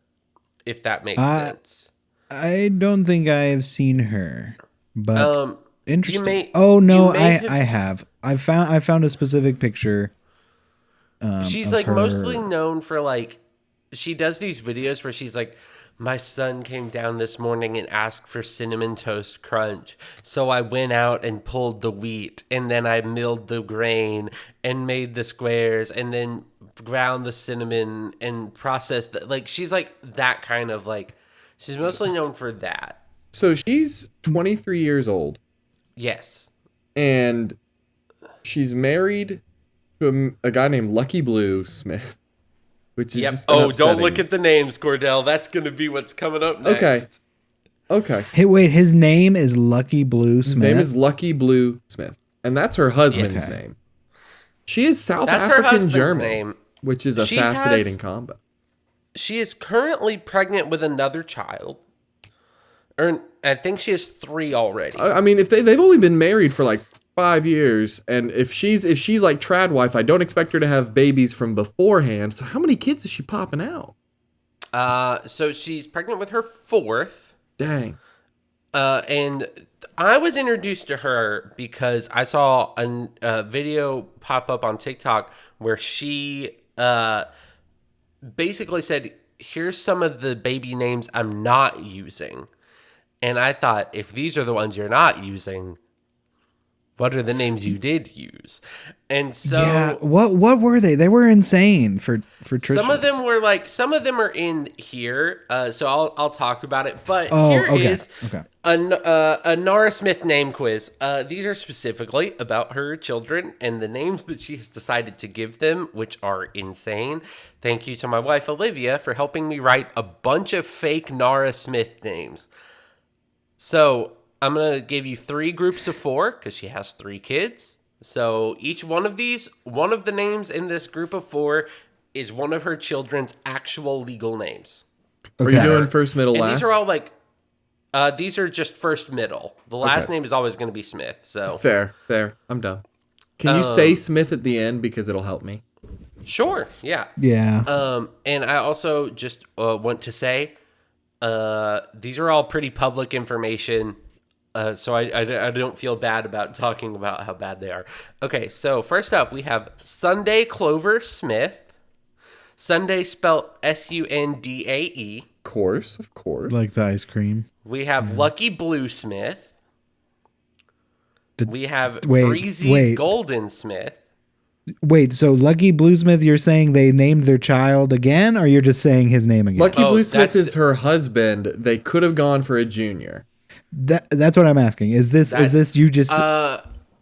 if that makes sense. I don't think I've seen her, but interesting. I have. I found a specific picture. She's like mostly known for like, she does these videos where she's like, my son came down this morning and asked for Cinnamon Toast Crunch. So I went out and pulled the wheat, and then I milled the grain and made the squares and then ground the cinnamon and processed that. Like, she's like that kind of like, she's mostly known for that. So she's 23 years old. Yes. And she's married to a guy named Lucky Blue Smith, which is just don't look at the names, Cordell. That's going to be what's coming up next. Okay. Hey, wait, his name is Lucky Blue Smith? His name is Lucky Blue Smith, and that's her husband's name. She is South African German, which is a fascinating combo. She is currently pregnant with another child. I think she has 3 already. I mean, if they've only been married for like 5 years, and if she's like trad wife, I don't expect her to have babies from beforehand. So how many kids is she popping out? So she's pregnant with her 4th. Dang. And I was introduced to her because I saw a video pop up on TikTok where she basically said, here's some of the baby names I'm not using. And I thought, if these are the ones you're not using, what are the names you did use? And so what were they? They were insane for Trisha's. Some of them were some of them are in here. So I'll talk about it. But is a Nora Smith name quiz. These are specifically about her children and the names that she has decided to give them, which are insane. Thank you to my wife Olivia for helping me write a bunch of fake Nora Smith names. So I'm going to give you 3 groups of 4 because she has 3 kids. So each one of these, one of the names in this group of 4 is one of her children's actual legal names. Okay. Are you doing first, middle, last? These are all these are just first, middle. The last name is always going to be Smith. So Fair. I'm done. Can you say Smith at the end because it'll help me? Sure. Yeah. Yeah. And I also just want to say, these are all pretty public information. So I don't feel bad about talking about how bad they are. Okay, so first up, we have Sunday Clover Smith. Sunday spelled Sundae. Of course. Like the ice cream. We have Lucky Blue Smith. We have Breezy Golden Smith. Wait, so Lucky Bluesmith, you're saying they named their child again, or you're just saying his name again? Lucky Bluesmith is her husband. They could have gone for a junior. That's what I'm asking. Is this you just?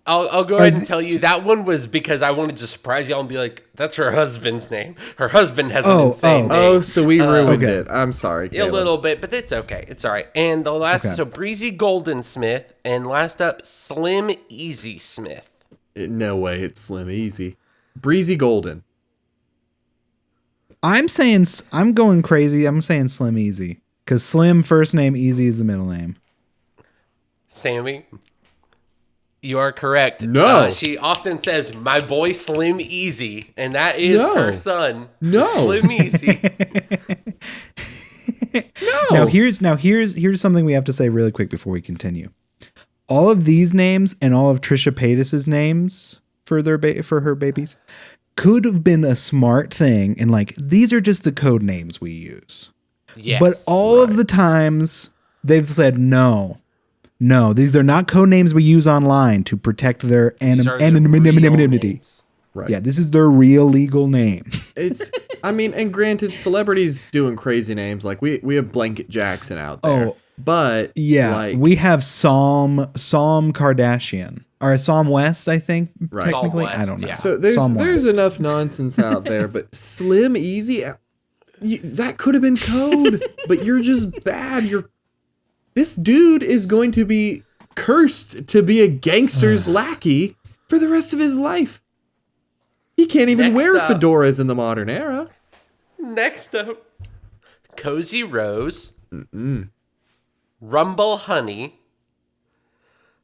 I'll go ahead and tell you that one was because I wanted to surprise y'all and be like, that's her husband's name. Her husband has an insane name. Oh, so we ruined it. I'm sorry, Caleb. A little bit, but it's okay. It's all right. And the last, so Breezy Golden Smith, and last up, Slim Easy Smith. No way, it's Slim Easy. Breezy Golden. I'm going crazy. I'm saying Slim Easy because Slim first name, Easy is the middle name. Sammy, you are correct. No. She often says, my boy Slim Easy, and that is her son. No. Slim Easy. No. Now here's something we have to say really quick before we continue. All of these names and all of Trisha Paytas's names for her babies could have been a smart thing, and these are just the code names we use. Yes, but all of the times they've said no, these are not code names we use online to protect their anonymity. Right. Yeah, this is their real legal name. And granted, celebrities doing crazy names we have Blanket Jackson out there. Oh, but yeah, we have Psalm Kardashian or Psalm West, I think. Right. Technically, West, I don't know. yeah. So there's enough nonsense out there, but Slim Easy, that could have been code, but you're just bad. This dude is going to be cursed to be a gangster's lackey for the rest of his life. He can't even wear fedoras in the modern era. Next up, Cozy Rose, Rumble Honey,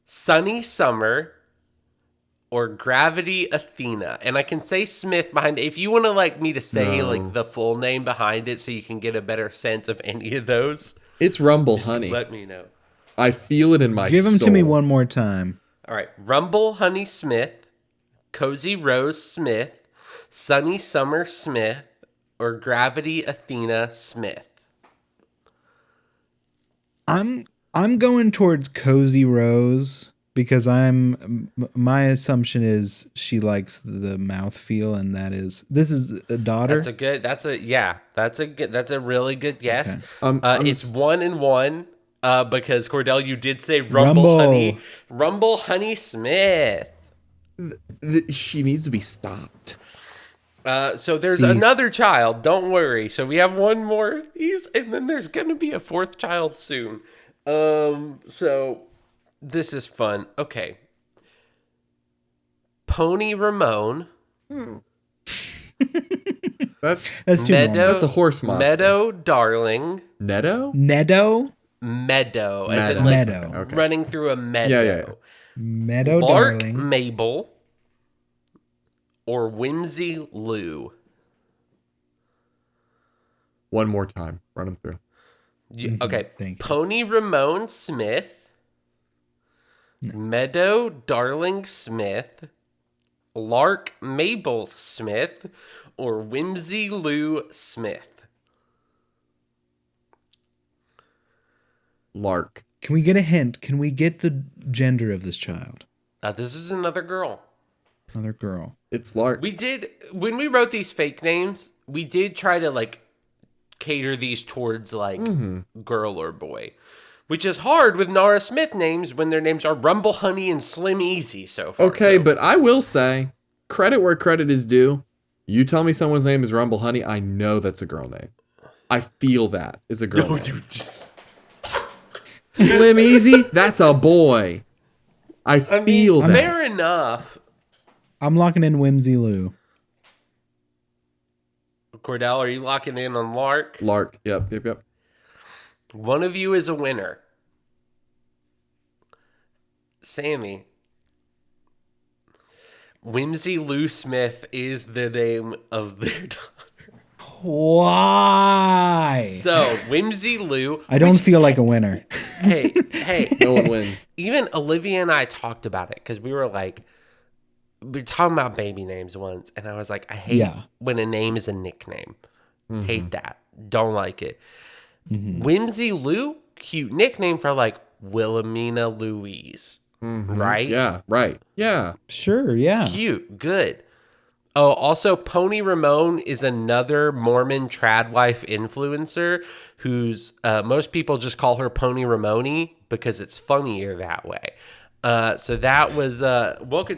Sunny Summer, or Gravity Athena. And I can say Smith behind it. If you want to me to say the full name behind it so you can get a better sense of any of those. It's Rumble Honey. Let me know. I feel it in my soul. Give them to me one more time. All right. Rumble Honey Smith, Cozy Rose Smith, Sunny Summer Smith, or Gravity Athena Smith. I'm going towards Cozy Rose because my assumption is she likes the mouthfeel, and this is a daughter. That's a really good guess. Okay. It's 1-1 because Cordell, you did say Rumble Honey Smith. She needs to be stopped. So there's another child. Don't worry. So we have one more. And then there's gonna be a 4th child soon. So this is fun. Okay. Pony Ramone. That's too long. That's a horse monster. Meadow Darling. Meadow. Meadow. Meadow. Okay. Running through a meadow. Yeah. Meadow Lark Darling. Mabel. Or Whimsy Lou. One more time. Run them through. Okay. Pony Ramone Smith. Meadow Darling Smith. Lark Mabel Smith. Or Whimsy Lou Smith. Lark Can we get a hint? Can we get the gender of this child? This is another girl. Another girl. It's Lark. We did, when we wrote these fake names, we did try to like cater these towards like girl or boy, which is hard with Nara Smith names when their names are Rumble Honey and Slim Easy so far. Okay, but I will say, credit where credit is due. You tell me someone's name is Rumble Honey, I know that's a girl name. I feel that is a girl name. Dude, just... Slim Easy, that's a boy. I feel that. Fair enough. I'm locking in Whimsy Lou. Cordell, are you locking in on Lark? Lark, yep. One of you is a winner. Sammy. Whimsy Lou Smith is the name of their daughter. Why? So, Whimsy Lou. I don't feel like a winner. Hey. No one wins. Even Olivia and I talked about it because we were talking about baby names once, and I was like, I hate when a name is a nickname. Hate that. Don't like it. Whimsy Lou, cute nickname for like Wilhelmina Louise. Right? Yeah, right. Yeah. Sure, yeah. Cute, good. Oh, also, Pony Ramone is another Mormon trad wife influencer who's most people just call her Pony Ramone because it's funnier that way. So that was welcome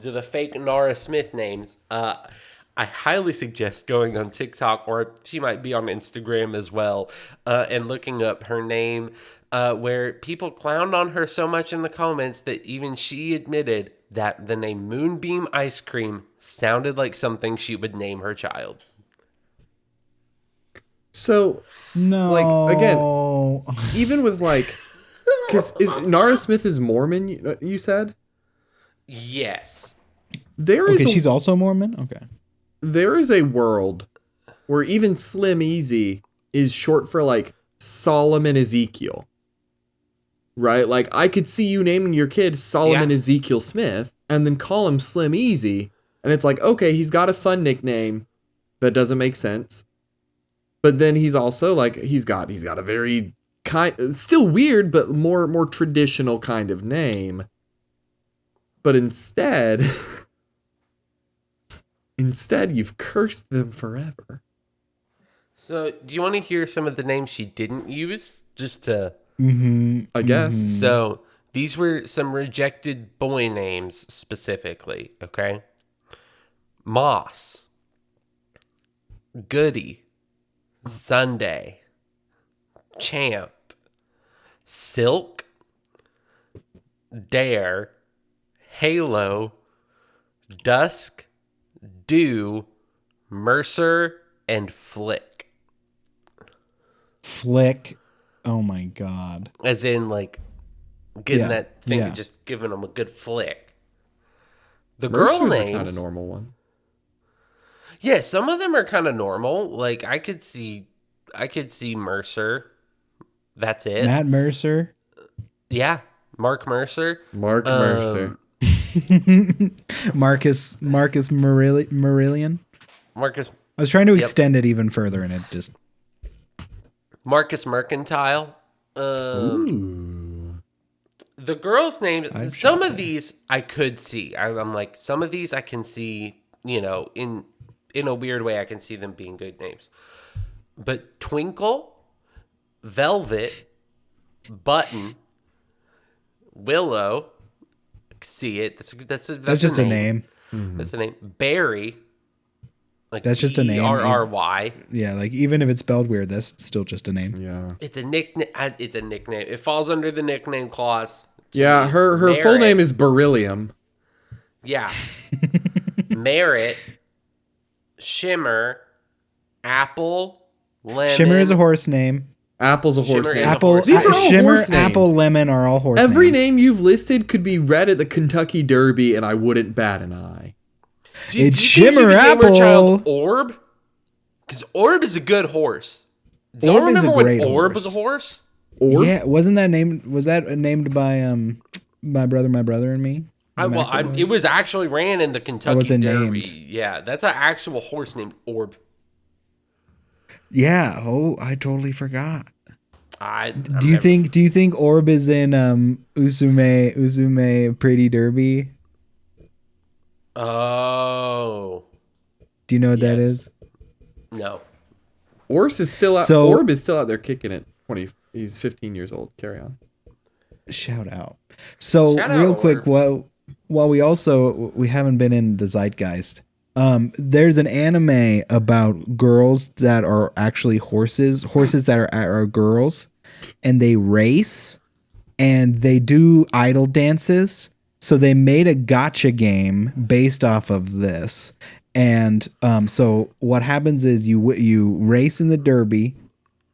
to the fake Nara Smith names. I highly suggest going on TikTok, or she might be on Instagram as well, and looking up her name, where people clowned on her so much in the comments that even she admitted that the name Moonbeam Ice Cream sounded like something she would name her child. So, no, like, again, even with like, because Nara Smith is Mormon, you said? Yes. She's also Mormon? Okay. There is a world where even Slim Easy is short for like Solomon Ezekiel. Right? Like, I could see you naming your kid Solomon Ezekiel Smith and then call him Slim Easy. And it's like, okay, he's got a fun nickname that doesn't make sense. But then he's also like, he's got a very still weird, but more traditional kind of name. But instead you've cursed them forever. So, do you want to hear some of the names she didn't use? Just to... I guess. So, these were some rejected boy names specifically, okay? Moss. Goody. Sunday. Champ. Silk. Dare. Halo. Dusk. Dew. Mercer. And Flick. Flick. Oh my God. As in, like, getting that thing of just giving them a good flick. The girl names... kind of normal one. Yeah, some of them are kind of normal. Like, I could see Mercer. That's it. Matt Mercer? Yeah, Mark Mercer. Mark Mercer. Marcus Marillion? Marcus... I was trying to extend it even further, and it just... Marcus Mercantile. Ooh. The girls' names, some of these I could see. I'm like, some of these I can see, in a weird way, I can see them being good names. But Twinkle, Velvet, Button, Willow, see it. That's just a name. That's a name. Barry. Like that's just a name. RRY. Yeah, like even if it's spelled weird, that's still just a name. Yeah. It's a nickname. It falls under the nickname clause. Yeah, her full name is Beryllium. Yeah. Merit, Shimmer, Apple, Lemon. Shimmer is a horse name. Apple's a horse name. These are all Shimmer, horse names. Apple, Lemon are all horse Every names. name you've listed could be read at the Kentucky Derby, and I wouldn't bat an eye. It's Shimmer Apple. Child Orb? Because Orb is a good horse. Do you remember when Orb was a horse? Orb? Yeah, wasn't that named? Was that named by my brother and me? It was actually ran in the Kentucky Derby. Named? Yeah, that's an actual horse named Orb. Yeah. Oh, I totally forgot. Do you think Orb is in Uzume Pretty Derby? Oh. Do you know what that is? No. Orb is still out there kicking it. He's 15 years old. Carry on. Shout out. So real quick, while we haven't been in the zeitgeist. There's an anime about girls that are actually horses that are girls, and they race and they do idol dances. So they made a gacha game based off of this. And so what happens is you race in the derby,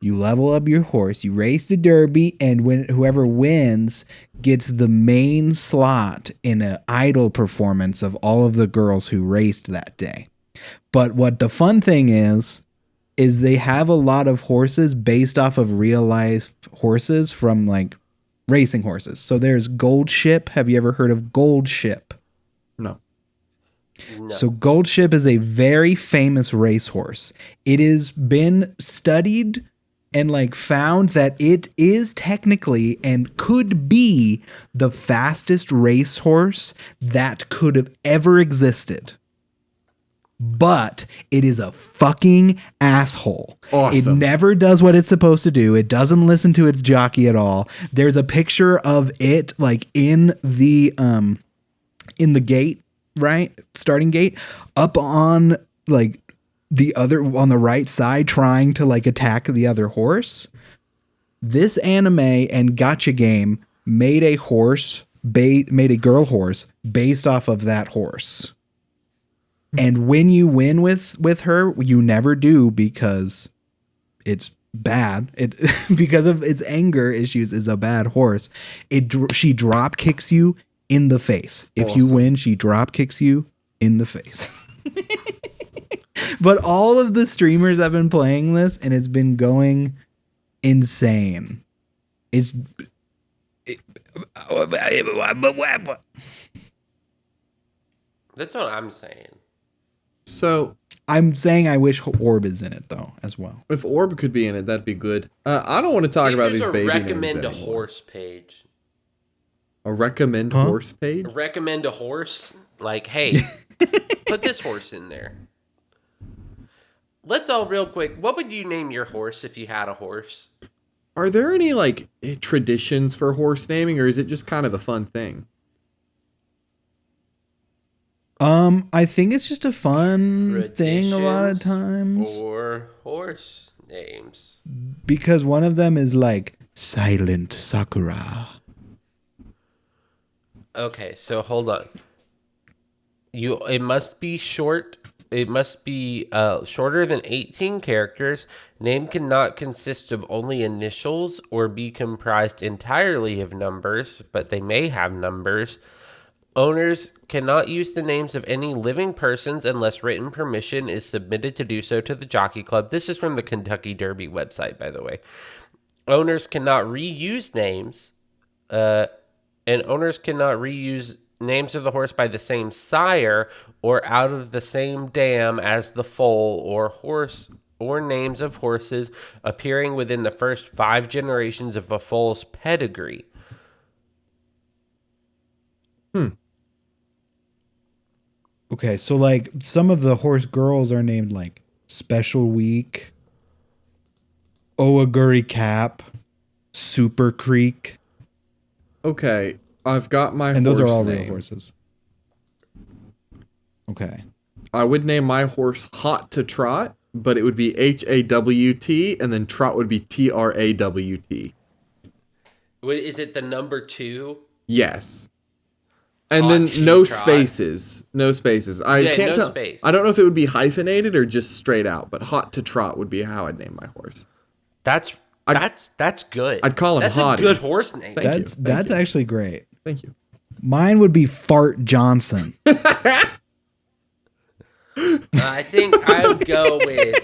you level up your horse, you race the derby, and whoever wins gets the main slot in an idol performance of all of the girls who raced that day. But what the fun thing is they have a lot of horses based off of real life horses from like racing horses. So there's Gold Ship. Have you ever heard of Gold Ship? No. So Gold Ship is a very famous racehorse. It has been studied and like found that it is technically and could be the fastest racehorse that could have ever existed. But it is a fucking asshole. Awesome. It never does what it's supposed to do. It doesn't listen to its jockey at all. There's a picture of it like in the gate, right? Starting gate, up on like on the right side, trying to like attack the other horse. This anime and gacha game made a girl horse based off of that horse. And when you win with her, you never do because it's bad. It because of its anger issues is a bad horse. She drop kicks you in the face. If you win, she drop kicks you in the face. But all of the streamers have been playing this, and it's been going insane. That's what I'm saying. So I'm saying I wish Orb is in it though as well. If Orb could be in it, that'd be good. I don't want to talk about these baby names anymore. Recommend a horse page. A recommend horse page? Recommend a horse. Like, hey, put this horse in there. Let's all real quick. What would you name your horse if you had a horse? Are there any like traditions for horse naming, or is it just kind of a fun thing? I think it's just a fun thing a lot of times. For horse names. Because one of them is like Silent Sakura. Okay, so hold on. It must be short. It must be shorter than 18 characters. Name cannot consist of only initials or be comprised entirely of numbers, but they may have numbers. Owners cannot use the names of any living persons unless written permission is submitted to do so to the Jockey Club. This is from the Kentucky Derby website, by the way. Owners cannot reuse names, and owners cannot reuse names of the horse by the same sire or out of the same dam as the foal or horse, or names of horses appearing within the first 5 generations of a foal's pedigree. Okay, so like some of the horse girls are named like Special Week, Owaguri Cap, Super Creek. Okay, I've got my horse and those are all name. Real horses. Okay. I would name my horse Hot to Trot, but it would be HAWT, and then Trot would be TRAWT. Is it the number 2? Yes. And Hot then no spaces. No spaces. I can't tell. Space. I don't know if it would be hyphenated or just straight out, but Hot to Trot would be how I'd name my horse. That's good. I'd call him That's Hottie. a good horse name. That's actually great. Thank you. Mine would be Fart Johnson. I think I would go with.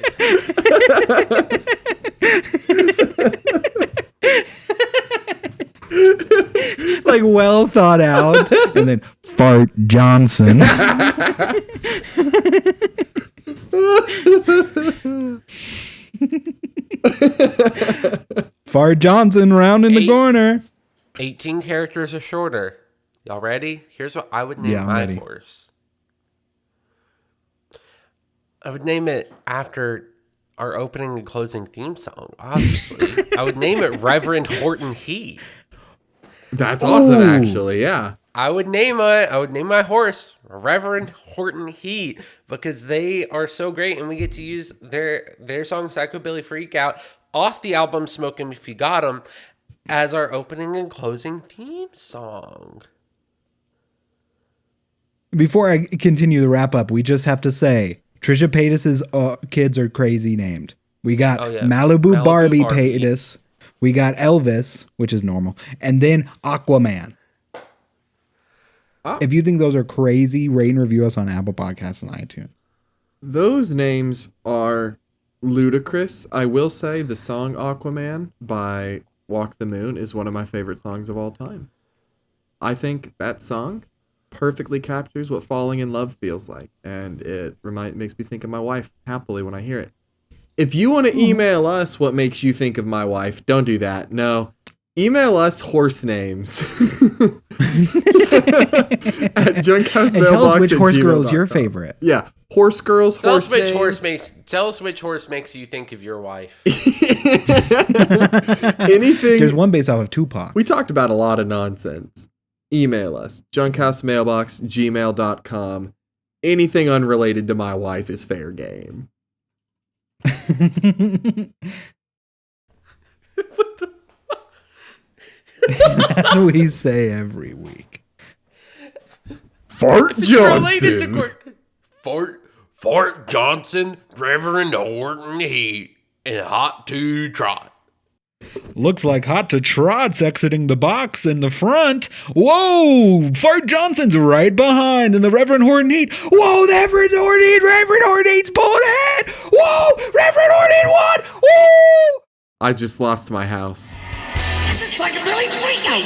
Like well thought out, and then Fart Johnson. Fart Johnson round in the corner. 18 characters or shorter. Y'all ready? Here's what I would name my horse. I would name it after our opening and closing theme song, obviously. I would name it Reverend Horton Heat. That's awesome, actually, yeah. I would name my horse Reverend Horton Heat because they are so great, and we get to use their song Psychobilly Freak Out off the album Smoke 'Em If You Got 'Em as our opening and closing theme song. Before I continue the wrap up, we just have to say Trisha Paytas's kids are crazy named. We got Malibu Barbie Paytas. We got Elvis, which is normal, and then Aquaman. If you think those are crazy, rate and review us on Apple Podcasts and iTunes. Those names are ludicrous. I will say the song Aquaman by Walk the Moon is one of my favorite songs of all time. I think that song perfectly captures what falling in love feels like, and it makes me think of my wife happily when I hear it. If you want to email us what makes you think of my wife, don't do that. No. Email us horse names at junkhousemailbox@gmail.com. And tell us which horse girl is your favorite. Yeah, horse girls, horse names. Tell us which horse makes you think of your wife. Anything. There's one based off of Tupac. We talked about a lot of nonsense. Email us, junkhousemailbox@gmail.com. Anything unrelated to my wife is fair game. That's what we say every week. Fart Johnson. Fart Johnson, Reverend Horton Heat, and Hot to Trot. Looks like Hot to Trot's exiting the box in the front. Whoa! Fart Johnson's right behind, and the Reverend Horton Heat. Whoa! The Reverend Horton Heat's pulled ahead. Whoa! Reverend Horton won. Woo! I just lost my house. It's a psychobilly freak out.